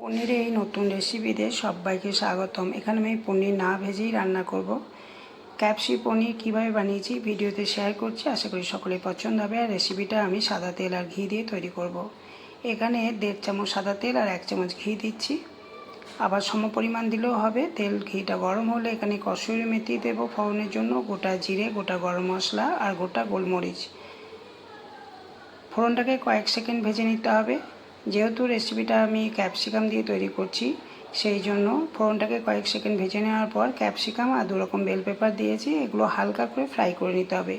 পনিরের এই নতুন রেসিপিতে সবাইকে স্বাগতম। এখানে আমি পনির না ভেজেই রান্না করব। ক্যাপসি পনির কীভাবে বানিয়েছি ভিডিওতে শেয়ার করছি, আশা করি সকলেই পছন্দ হবে। আর রেসিপিটা আমি সাদা তেল আর ঘি দিয়ে তৈরি করব। এখানে 1.5 চামচ সাদা তেল আর 1 চামচ ঘি দিচ্ছি, আবার সমপরিমাণ দিলেও হবে। তেল ঘিটা গরম হলে এখানে কসুরি মেথি দেবো ফোড়নের জন্য, গোটা জিরে, গোটা গরম মশলা আর গোটা গোলমরিচ। ফোড়নটাকে কয়েক সেকেন্ড ভেজে নিতে হবে। যেহেতু রেসিপিটা আমি ক্যাপসিকাম দিয়ে তৈরি করছি, সেই জন্য ফোড়নটাকে কয়েক সেকেন্ড ভেজে নেওয়ার পর ক্যাপসিকাম আর 2 রকম বেল পেপার দিয়েছি, এগুলো হালকা করে ফ্রাই করে নিতে হবে।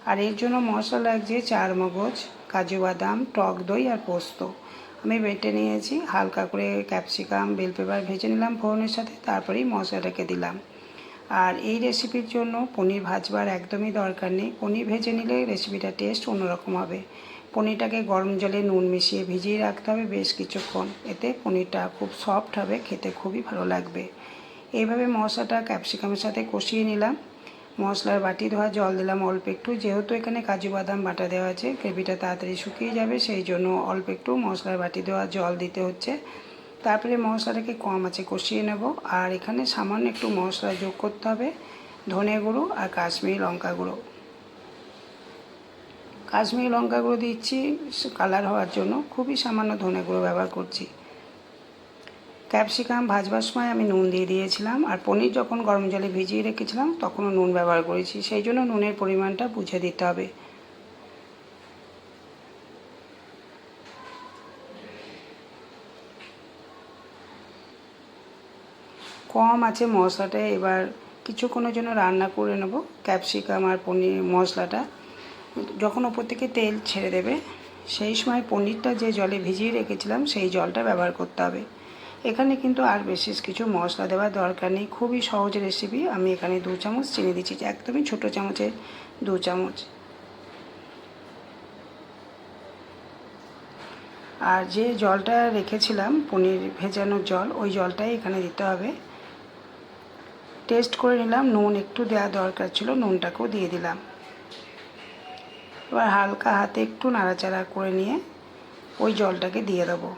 আর এর জন্য মশলা লাগছে চারমগজ, কাজু বাদাম, টক দই আর পোস্ত। আমি বেটে নিয়েছি, হালকা করে ক্যাপসিকাম বেল পেপার ভেজে নিলাম ফোড়নের সাথে, তারপরেই মশলাটাকে দিলাম। আর এই রেসিপির জন্য পনির ভাজবার একদমই দরকার নেই, পনির ভেজে নিলে রেসিপিটা টেস্ট অন্যরকম হবে। পনিরটাকে গরম জলে নুন মিশিয়ে ভিজিয়ে রাখতে হবে বেশ কিছুক্ষণ, এতে পনিরটা খুব সফট হবে, খেতে খুবই ভালো লাগবে। এইভাবে মশলাটা ক্যাপসিকামের সাথে কষিয়ে নিলাম। মশলার বাটি ধোয়া জল দিলাম অল্প একটু, যেহেতু এখানে কাজু বাদাম বাটা দেওয়া আছে, গ্রেভিটা তাড়াতাড়ি শুকিয়ে যাবে, সেই জন্য অল্প একটু মশলার বাটি ধোয়া জল দিতে হচ্ছে। তারপরে মশলাটাকে কম আঁচে কষিয়ে নেব। আর এখানে সামান্য একটু মশলা যোগ করতে হবে, ধনে গুঁড়ো আর কাশ্মীরি লঙ্কা গুঁড়ো। কাশ্মীরি লঙ্কা গুঁড়ো দিচ্ছি কালার হওয়ার জন্য, খুবই সামান্য ধনে গুঁড়ো ব্যবহার করছি। ক্যাপসিকাম ভাজবার সময় আমি নুন দিয়ে দিয়েছিলাম, আর পনির যখন গরম জলে ভিজিয়ে রেখেছিলাম তখনও নুন ব্যবহার করেছি, সেই জন্য নুনের পরিমাণটা বুঝে দিতে হবে। কম আছে মশলাটা এবার কিছুক্ষণের জন্য রান্না করে নেব। ক্যাপসিকাম আর পনির মশলাটা যখন ওপর থেকে তেল ছেড়ে দেবে, সেই সময় পনিরটা যে জলে ভিজিয়ে রেখেছিলাম সেই জলটা ব্যবহার করতে হবে। এখানে কিন্তু আর বিশেষ কিছু মশলা দেওয়ার দরকার নেই, খুবই সহজ রেসিপি। আমি এখানে 2 চামচ চিনি দিচ্ছি, একদমই ছোটো চামচে 2 চামচ। আর যে জলটা রেখেছিলাম পনির ভেজানোর জল, ওই জলটাই এখানে দিতে হবে। টেস্ট করে নিলাম, নুন একটু দেওয়া দরকার ছিল, নুনটাকেও দিয়ে দিলাম। এবার হালকা হাতে একটু নাড়াচাড়া করে নিয়ে ওই জলটাকে দিয়ে দেবো।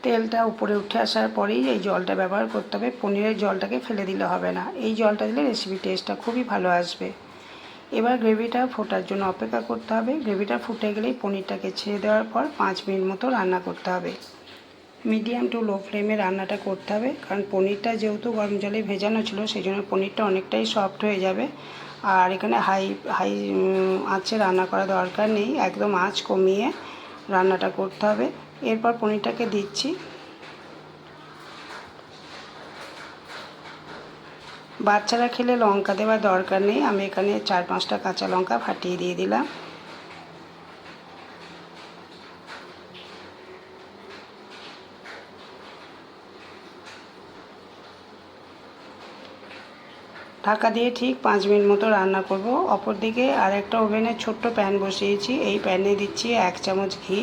তেলটা উপরে উঠে আসার পরেই এই জলটা ব্যবহার করতে হবে, পনিরের জলটাকে ফেলে দিলে হবে না, এই জলটা দিলে রেসিপি টেস্টটা খুবই ভালো আসবে। এবার গ্রেভিটা ফোটার জন্য অপেক্ষা করতে হবে। গ্রেভিটা ফুটে গেলেই পনিরটাকে ছেড়ে দেওয়ার পর 5 মিনিট মতো রান্না করতে হবে। মিডিয়াম টু লো ফ্লেমে রান্নাটা করতে হবে, কারণ পনিরটা যেহেতু গরম জলে ভেজানো ছিল, সেই জন্য পনিরটা অনেকটাই সফট হয়ে যাবে। আর এখানে হাই হাই আঁচে রান্না করা দরকার নেই, একদম আঁচ কমিয়ে রান্নাটা করতে হবে। এরপর পনিরটাকে দিচ্ছি। বাচ্চারা খেলে লঙ্কা দেওয়ার দরকার নেই, আমি এখানে 4-5টা কাঁচা লঙ্কা ফাটিয়ে দিয়ে দিলাম। ঢাকা দিয়ে ঠিক 5 মিনিট মতো রান্না করব। অপরদিকে আরেকটা ওভেনে ছোট্ট প্যান বসিয়েছি, এই প্যানে দিচ্ছি 1 চামচ ঘি,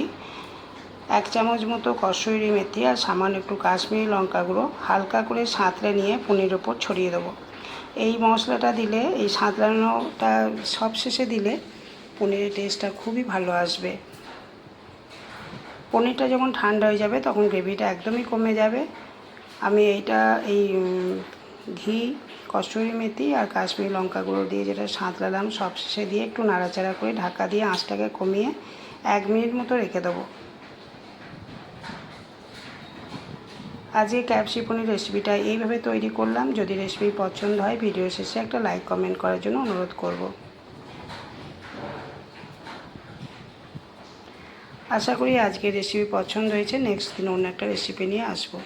1 চামচ মতো কসুরি মেথি আর সামান্য একটু কাশ্মীরি লঙ্কা গুঁড়ো হালকা করে সাঁতলে নিয়ে পনিরের ওপর ছড়িয়ে দেবো। এই মশলাটা দিলে, এই সাঁতলানোটা সব শেষে দিলে পনিরের টেস্টটা খুবই ভালো আসবে। পনিরটা যখন ঠান্ডা হয়ে যাবে তখন গ্রেভিটা একদমই কমে যাবে। আমি এই ঘি, কসুরি মেথি আর কাশ্মীরি লঙ্কা গুঁড়ো দিয়ে যেটা সাঁতলালাম সব শেষে দিয়ে একটু নাড়াচাড়া করে ঢাকা দিয়ে আঁচটাকে কমিয়ে 1 মিনিট মতো রেখে দেবো। আজকে ক্যাপসি পনির রেসিপিটা এইভাবে তৈরি করলাম। যদি রেসিপি পছন্দ হয় ভিডিও শেষে একটা লাইক কমেন্ট করার জন্য অনুরোধ করব। আশা করি আজকের রেসিপি পছন্দ হয়েছে। নেক্সট দিন অন্য একটা রেসিপি নিয়ে আসবো।